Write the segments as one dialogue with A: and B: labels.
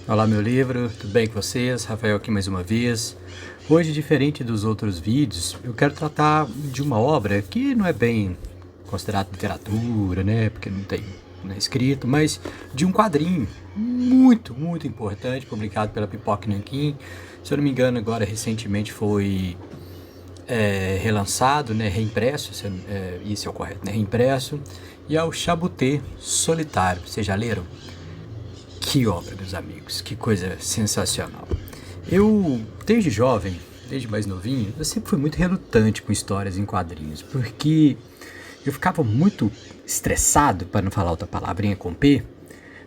A: Olá, meu livro, tudo bem com vocês? Rafael aqui mais uma vez. Hoje, diferente dos outros vídeos, eu quero tratar de uma obra que não é bem considerada literatura, né? Porque não é escrito, mas de um quadrinho muito importante, publicado pela Pipoca Nanquim. Se eu não me engano, agora recentemente foi relançado, né? Reimpresso, isso é o correto, né? Reimpresso. E é o Chaboté Solitário. Vocês já leram? Que obra, meus amigos, que coisa sensacional. Eu, desde jovem, desde mais novinho, eu sempre fui muito relutante com histórias em quadrinhos, porque eu ficava muito estressado, para não falar outra palavrinha com P,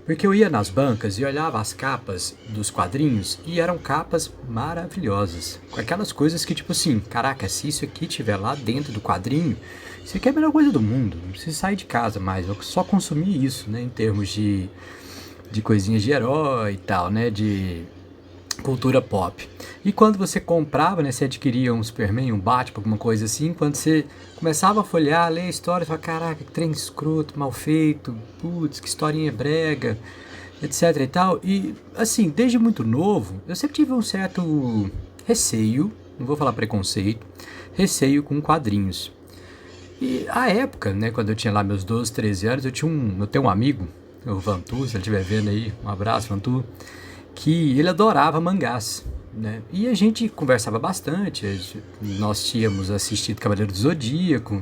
A: porque eu ia nas bancas e olhava as capas dos quadrinhos e eram capas maravilhosas. Com aquelas coisas que, tipo assim, caraca, se isso aqui tiver lá dentro do quadrinho, isso aqui é a melhor coisa do mundo. Não preciso sair de casa mais, eu só consumi isso, né, em termos de coisinhas de herói e tal, né, de cultura pop. E quando você comprava, né, você adquiria um Superman, um Batman, alguma coisa assim, quando você começava a folhear, ler a história, você falava, caraca, que trem escroto, mal feito, putz, que historinha brega, etc e tal. E, assim, desde muito novo, eu sempre tive um certo receio, não vou falar preconceito, receio com quadrinhos. E a época, né, quando eu tinha lá meus 12, 13 anos, eu tenho um amigo, o Vantu, se ele estiver vendo aí, um abraço, Vantu, que ele adorava mangás, né? E a gente conversava bastante, nós tínhamos assistido Cavaleiro do Zodíaco,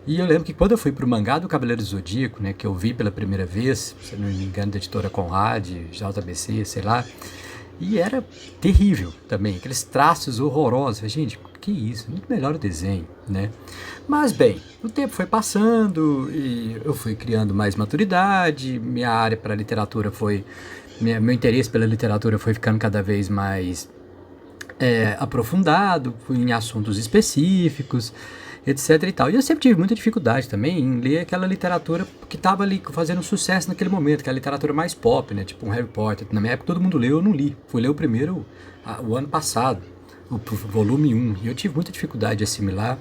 A: e eu lembro que quando eu fui pro mangá do Cavaleiro do Zodíaco, né, que eu vi pela primeira vez, se não me engano, da editora Conrad, JBC, sei lá, e era terrível também, aqueles traços horrorosos. Gente, que isso, muito melhor o desenho, né? Mas bem, o tempo foi passando e eu fui criando mais maturidade, minha área para literatura foi, meu interesse pela literatura foi ficando cada vez mais aprofundado em assuntos específicos, etc e tal. E eu sempre tive muita dificuldade também em ler aquela literatura que estava ali fazendo sucesso naquele momento, que é a literatura mais pop, né? Tipo um Harry Potter. Na minha época todo mundo leu, eu não li. Fui ler o primeiro o ano passado, o volume 1. E eu tive muita dificuldade de assimilar.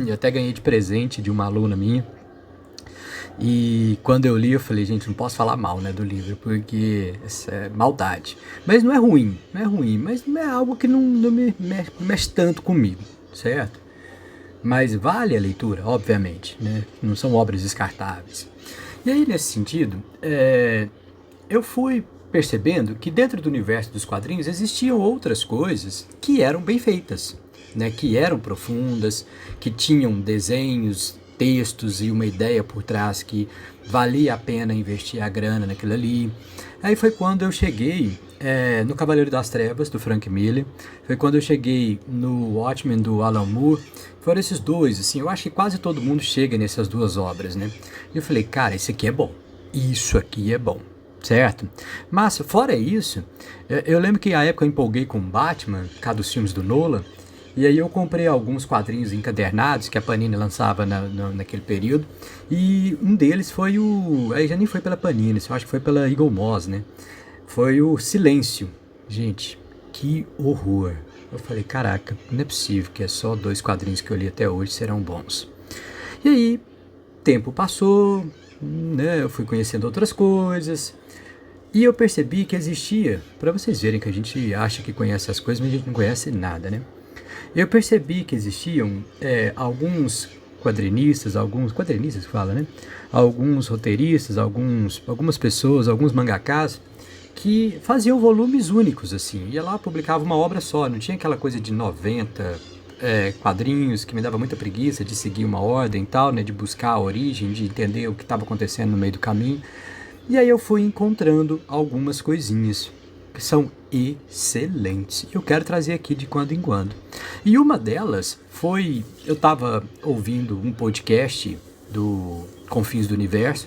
A: Eu até ganhei de presente de uma aluna minha. E quando eu li, eu falei, gente, não posso falar mal, né, do livro, porque isso é maldade. Mas não é ruim, mas não é algo que não me mexe tanto comigo, certo? Mas vale a leitura, obviamente, né? Não são obras descartáveis. E aí, nesse sentido, eu fui percebendo que dentro do universo dos quadrinhos existiam outras coisas que eram bem feitas, né? Que eram profundas, que tinham desenhos, textos e uma ideia por trás que valia a pena investir a grana naquilo ali. Aí foi quando eu cheguei no Cavaleiro das Trevas, do Frank Miller, foi quando eu cheguei no Watchmen, do Alan Moore. Foram esses dois, assim, eu acho que quase todo mundo chega nessas duas obras, né? E eu falei, cara, isso aqui é bom, isso aqui é bom, certo? Mas, fora isso, eu lembro que a época eu empolguei com Batman, por causa dos filmes do Nolan, e aí eu comprei alguns quadrinhos encadernados que a Panini lançava naquele período. E um deles foi o... Aí já nem foi pela Panini, eu acho que foi pela Eagle Moss, né? Foi o Silêncio. Gente, que horror. Eu falei, caraca, não é possível que é só dois quadrinhos que eu li até hoje serão bons. E aí, tempo passou, né? Eu fui conhecendo outras coisas. E eu percebi que existia, para vocês verem que a gente acha que conhece as coisas, mas a gente não conhece nada, né? Eu percebi que existiam alguns quadrinistas que fala, né? Alguns roteiristas, algumas pessoas, alguns mangakás que faziam volumes únicos, assim. Ia lá, publicava uma obra só, não tinha aquela coisa de 90 quadrinhos que me dava muita preguiça de seguir uma ordem e tal, né? De buscar a origem, de entender o que estava acontecendo no meio do caminho. E aí eu fui encontrando algumas coisinhas que são excelentes. Eu quero trazer aqui de quando em quando. E uma delas foi, eu estava ouvindo um podcast do Confins do Universo,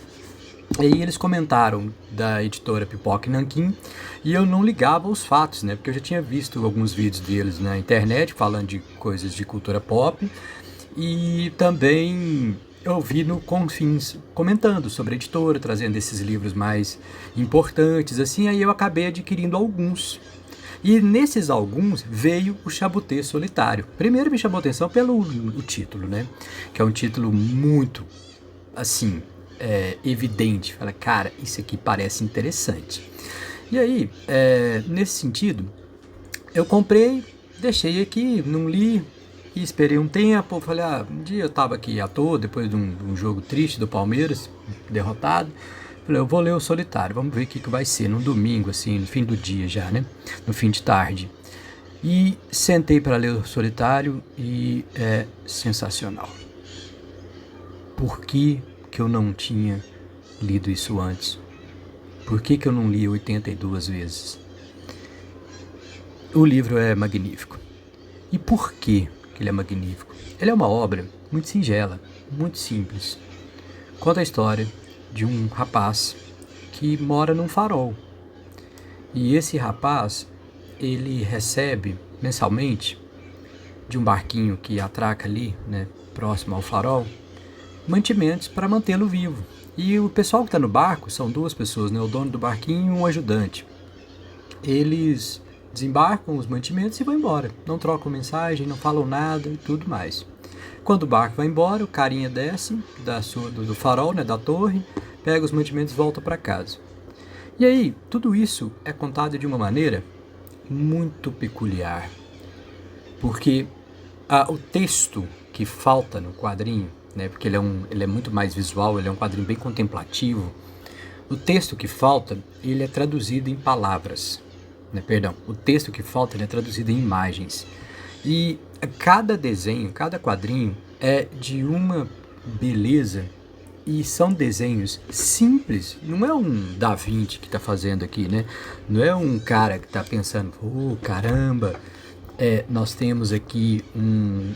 A: e aí eles comentaram da editora Pipoca Nanquim, e eu não ligava os fatos, né? Porque eu já tinha visto alguns vídeos deles na internet falando de coisas de cultura pop, e também eu vi no Confins comentando sobre a editora, trazendo esses livros mais importantes, assim, aí eu acabei adquirindo alguns. E nesses alguns veio o Chaboté Solitário. Primeiro me chamou a atenção pelo o título, né? Que é um título muito, assim, evidente. Fala, cara, isso aqui parece interessante. E aí, nesse sentido, eu comprei, deixei aqui, não li, e esperei um tempo. Falei, um dia eu tava aqui à toa, depois de um jogo triste do Palmeiras, derrotado. Falei, eu vou ler o Solitário, vamos ver o que vai ser, num domingo, assim, no fim do dia já, né? No fim de tarde. E sentei para ler o Solitário e é sensacional. Por que eu não tinha lido isso antes? Por que eu não li 82 vezes? O livro é magnífico. E por que ele é magnífico? Ele é uma obra muito singela, muito simples. Conta a história de um rapaz que mora num farol. E esse rapaz, ele recebe mensalmente, de um barquinho que atraca ali, né, próximo ao farol, mantimentos para mantê-lo vivo. E o pessoal que está no barco são duas pessoas, né, o dono do barquinho e um ajudante. Eles desembarcam os mantimentos e vão embora. Não trocam mensagem, não falam nada e tudo mais. Quando o barco vai embora, o carinha desce do farol, né, da torre, pega os mantimentos e volta para casa. E aí, tudo isso é contado de uma maneira muito peculiar. Porque o texto que falta no quadrinho, né, porque ele é muito mais visual, ele é um quadrinho bem contemplativo. O texto que falta, ele é traduzido em palavras. O texto que falta, ele é traduzido em imagens. E cada desenho, cada quadrinho é de uma beleza, e são desenhos simples. Não é um Da Vinci que está fazendo aqui, né? Não é um cara que está pensando, caramba, nós temos aqui um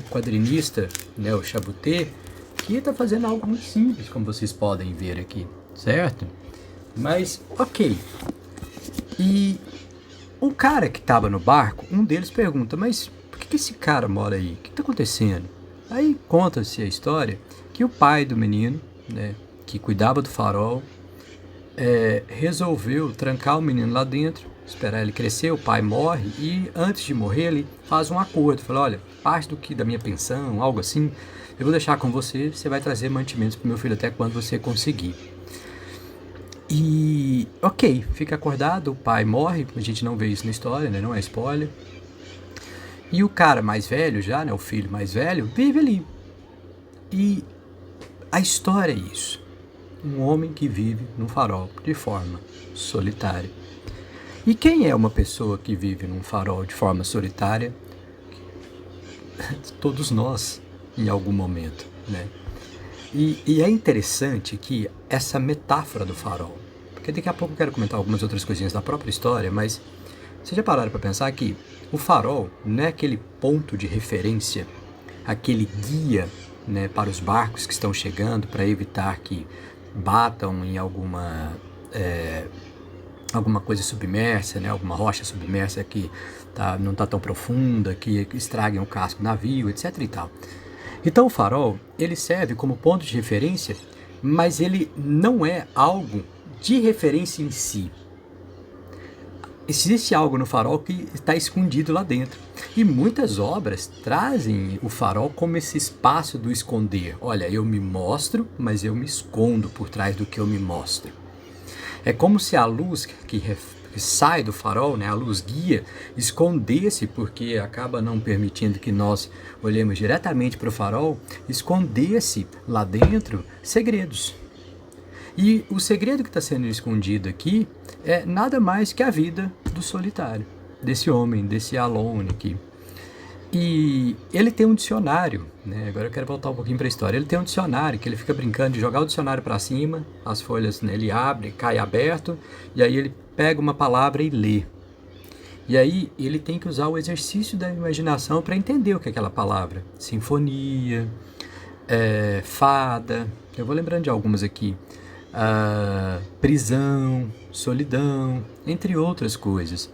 A: quadrinista, né, o Chabuté, que está fazendo algo muito simples, como vocês podem ver aqui, certo? Mas, ok. E o cara que estava no barco, um deles pergunta, mas por que esse cara mora aí? O que está acontecendo? Aí conta-se a história que o pai do menino, né, que cuidava do farol, resolveu trancar o menino lá dentro, esperar ele crescer. O pai morre e antes de morrer ele faz um acordo, fala, olha, parte da minha pensão, algo assim, eu vou deixar com você, você vai trazer mantimentos para meu filho até quando você conseguir. E ok, fica acordado, o pai morre, a gente não vê isso na história, né, não é spoiler. E o cara mais velho já, né, o filho mais velho, vive ali. E a história é isso. Um homem que vive num farol de forma solitária. E quem é uma pessoa que vive num farol de forma solitária? Todos nós, em algum momento, né? E é interessante que essa metáfora do farol, porque daqui a pouco eu quero comentar algumas outras coisinhas da própria história, mas vocês já pararam para pensar que o farol não é aquele ponto de referência, aquele guia, né, para os barcos que estão chegando, para evitar que batam em alguma coisa submersa, né, alguma rocha submersa que não está tão profunda, que estraguem o casco do navio, etc. e tal. Então o farol, ele serve como ponto de referência, mas ele não é algo de referência em si. Existe algo no farol que está escondido lá dentro. E muitas obras trazem o farol como esse espaço do esconder. Olha, eu me mostro, mas eu me escondo por trás do que eu me mostro. É como se a luz que sai do farol, né, a luz guia, escondesse, porque acaba não permitindo que nós olhemos diretamente para o farol, escondesse lá dentro segredos. E o segredo que está sendo escondido aqui é nada mais que a vida do solitário, desse homem, desse Alone aqui. E ele tem um dicionário, né? Agora eu quero voltar um pouquinho para a história. Ele tem um dicionário que ele fica brincando de jogar o dicionário para cima, as folhas, né, ele abre, cai aberto, e aí ele pega uma palavra e lê. E aí ele tem que usar o exercício da imaginação para entender o que é aquela palavra. Sinfonia, fada, eu vou lembrando de algumas aqui. Prisão, solidão, entre outras coisas.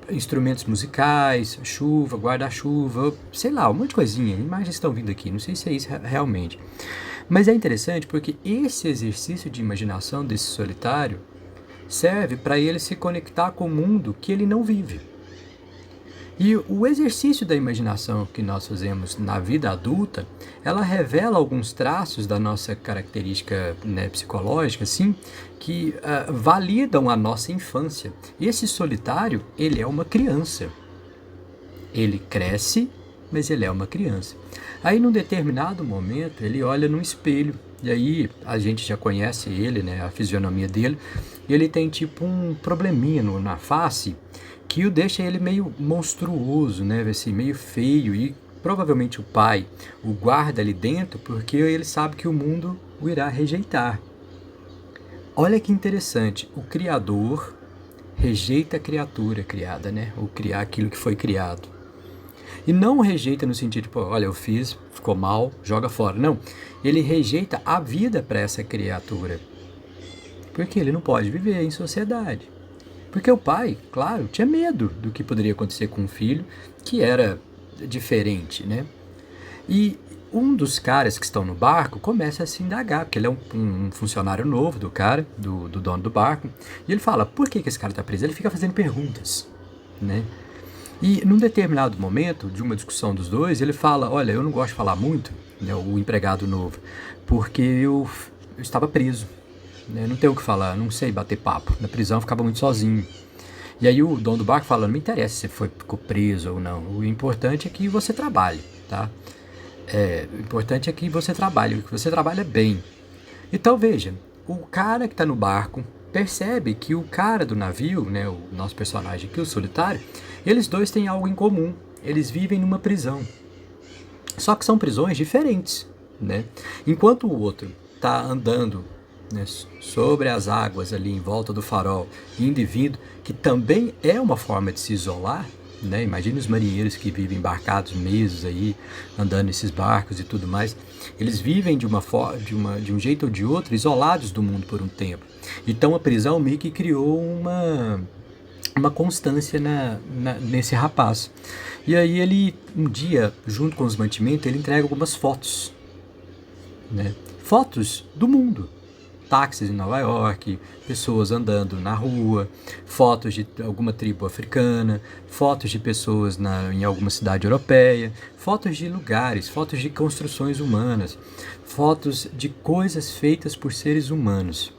A: Instrumentos musicais, chuva, guarda-chuva, sei lá, um monte de coisinha. Imagens estão vindo aqui, não sei se é isso realmente. Mas é interessante porque esse exercício de imaginação desse solitário serve para ele se conectar com o mundo que ele não vive. E o exercício da imaginação que nós fazemos na vida adulta, ela revela alguns traços da nossa característica, né, psicológica, assim, que validam a nossa infância. E esse solitário, ele é uma criança. Ele cresce, mas ele é uma criança. Aí, num determinado momento, ele olha no espelho, e aí a gente já conhece ele, né, a fisionomia dele, e ele tem tipo um probleminha na face, que o deixa ele meio monstruoso, né, assim, meio feio, e provavelmente o pai o guarda ali dentro porque ele sabe que o mundo o irá rejeitar. Olha que interessante, o Criador rejeita a criatura criada, né, ou criar aquilo que foi criado. E não rejeita no sentido de, pô, olha, eu fiz, ficou mal, joga fora. Não, ele rejeita a vida para essa criatura, porque ele não pode viver em sociedade. Porque o pai, claro, tinha medo do que poderia acontecer com o filho, que era diferente, né? E um dos caras que estão no barco começa a se indagar, porque ele é um funcionário novo do cara, do dono do barco, e ele fala, por que esse cara está preso? Ele fica fazendo perguntas, né? E num determinado momento de uma discussão dos dois, ele fala, olha, eu não gosto de falar muito, né, o empregado novo, porque eu estava preso. Não tenho o que falar, não sei bater papo. Na prisão eu ficava muito sozinho. E aí o dono do barco fala, não me interessa se você ficou preso ou não. O importante é que você trabalhe, tá? O importante é que você trabalhe, que você trabalha bem. Então veja, o cara que está no barco percebe que o cara do navio, né, o nosso personagem aqui, o solitário, eles dois têm algo em comum. Eles vivem numa prisão. Só que são prisões diferentes, né? Enquanto o outro está andando, né, sobre as águas ali em volta do farol, indo e vindo, que também é uma forma de se isolar, né? Imagine os marinheiros que vivem embarcados meses aí, andando nesses barcos e tudo mais. Eles vivem de um jeito ou de outro, isolados do mundo por um tempo. Então a prisão meio que criou uma constância nesse rapaz. E aí ele, um dia, junto com os mantimentos, ele entrega algumas fotos, né? Fotos do mundo. Táxis em Nova York, pessoas andando na rua, fotos de alguma tribo africana, fotos de pessoas em alguma cidade europeia, fotos de lugares, fotos de construções humanas, fotos de coisas feitas por seres humanos.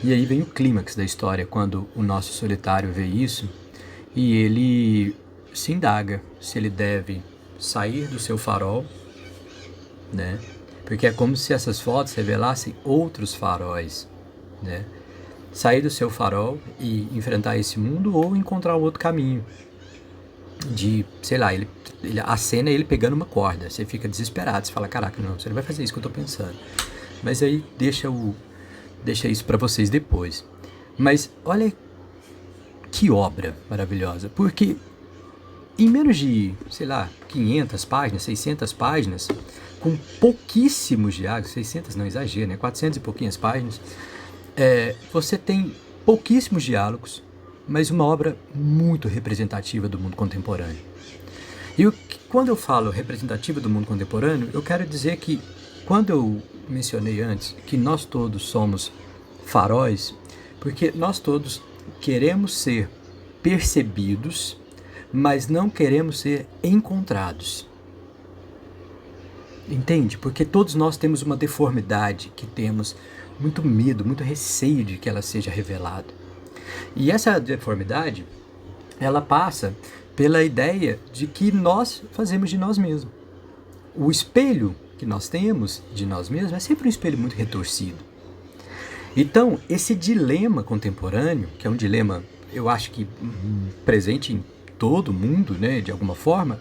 A: E aí vem o clímax da história, quando o nosso solitário vê isso e ele se indaga se ele deve sair do seu farol, né? Porque é como se essas fotos revelassem outros faróis, né? Sair do seu farol e enfrentar esse mundo ou encontrar um outro caminho. De, sei lá, a cena é ele pegando uma corda. Você fica desesperado, você fala, caraca, não, você não vai fazer isso que eu tô pensando. Mas aí deixa isso para vocês depois. Mas olha que obra maravilhosa, porque em menos de, sei lá, 500 páginas, 600 páginas, com pouquíssimos diálogos, 600 não exagero, né? 400 e pouquinhas páginas, você tem pouquíssimos diálogos, mas uma obra muito representativa do mundo contemporâneo. E quando eu falo representativa do mundo contemporâneo, eu quero dizer que, quando eu mencionei antes que nós todos somos faróis, porque nós todos queremos ser percebidos, mas não queremos ser encontrados. Entende? Porque todos nós temos uma deformidade, que temos muito medo, muito receio de que ela seja revelada. E essa deformidade, ela passa pela ideia de que nós fazemos de nós mesmos. O espelho que nós temos de nós mesmos é sempre um espelho muito retorcido. Então, esse dilema contemporâneo, que é um dilema, eu acho que presente em todo mundo, né, de alguma forma,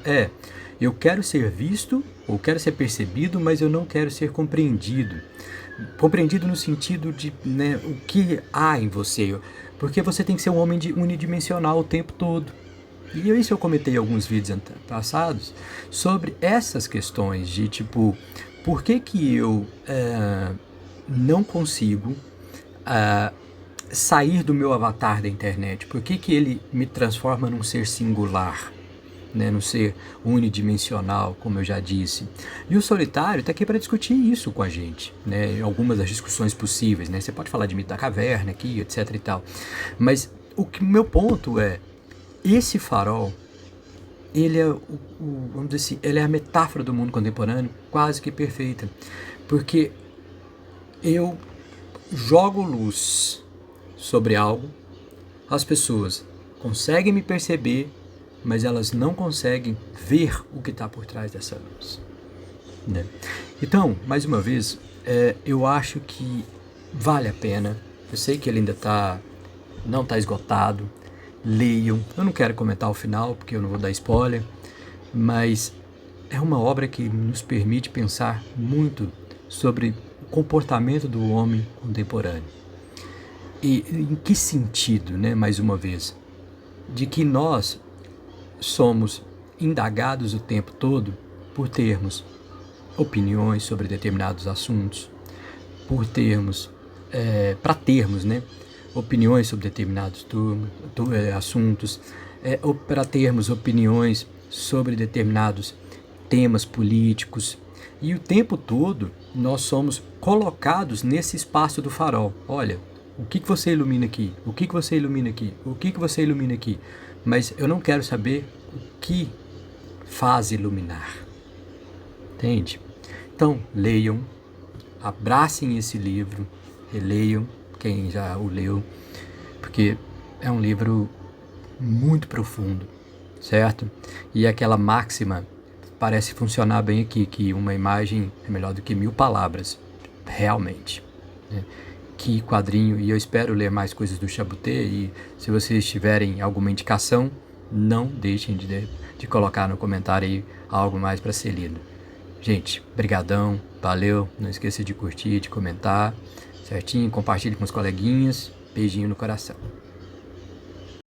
A: eu quero ser visto ou quero ser percebido, mas eu não quero ser compreendido. Compreendido no sentido de, né, o que há em você, porque você tem que ser um homem unidimensional o tempo todo. E isso eu comentei em alguns vídeos passados sobre essas questões de tipo, por que eu não consigo sair do meu avatar da internet? Por que ele me transforma num ser singular, né, num ser unidimensional, como eu já disse? E o solitário está aqui para discutir isso com a gente, né, algumas das discussões possíveis, né? Você pode falar de mito da caverna aqui, etc e tal, mas o meu ponto é, esse farol ele é vamos dizer assim, ele é a metáfora do mundo contemporâneo quase que perfeita, porque eu jogo luz sobre algo, as pessoas conseguem me perceber, mas elas não conseguem ver o que está por trás dessa luz, né? Então, mais uma vez, eu acho que vale a pena. Eu sei que ele ainda não está esgotado. Leiam. Eu não quero comentar o final, porque eu não vou dar spoiler, mas é uma obra que nos permite pensar muito sobre o comportamento do homem contemporâneo. E em que sentido, né, mais uma vez? De que nós somos indagados o tempo todo por termos opiniões sobre determinados assuntos, por termos, né, opiniões sobre determinados assuntos, para termos opiniões sobre determinados temas políticos. E o tempo todo nós somos colocados nesse espaço do farol. Olha, o que você ilumina aqui? O que você ilumina aqui? O que você ilumina aqui? Mas eu não quero saber o que faz iluminar. Entende? Então, leiam, abracem esse livro, releiam, quem já o leu, porque é um livro muito profundo, certo? E aquela máxima parece funcionar bem aqui, que uma imagem é melhor do que 1000 palavras, realmente, né? Que quadrinho, e eu espero ler mais coisas do Chaboté, e se vocês tiverem alguma indicação, não deixem de colocar no comentário aí algo mais para ser lido. Gente, brigadão, valeu, não esqueça de curtir, de comentar, certinho? Compartilhe com os coleguinhas, beijinho no coração.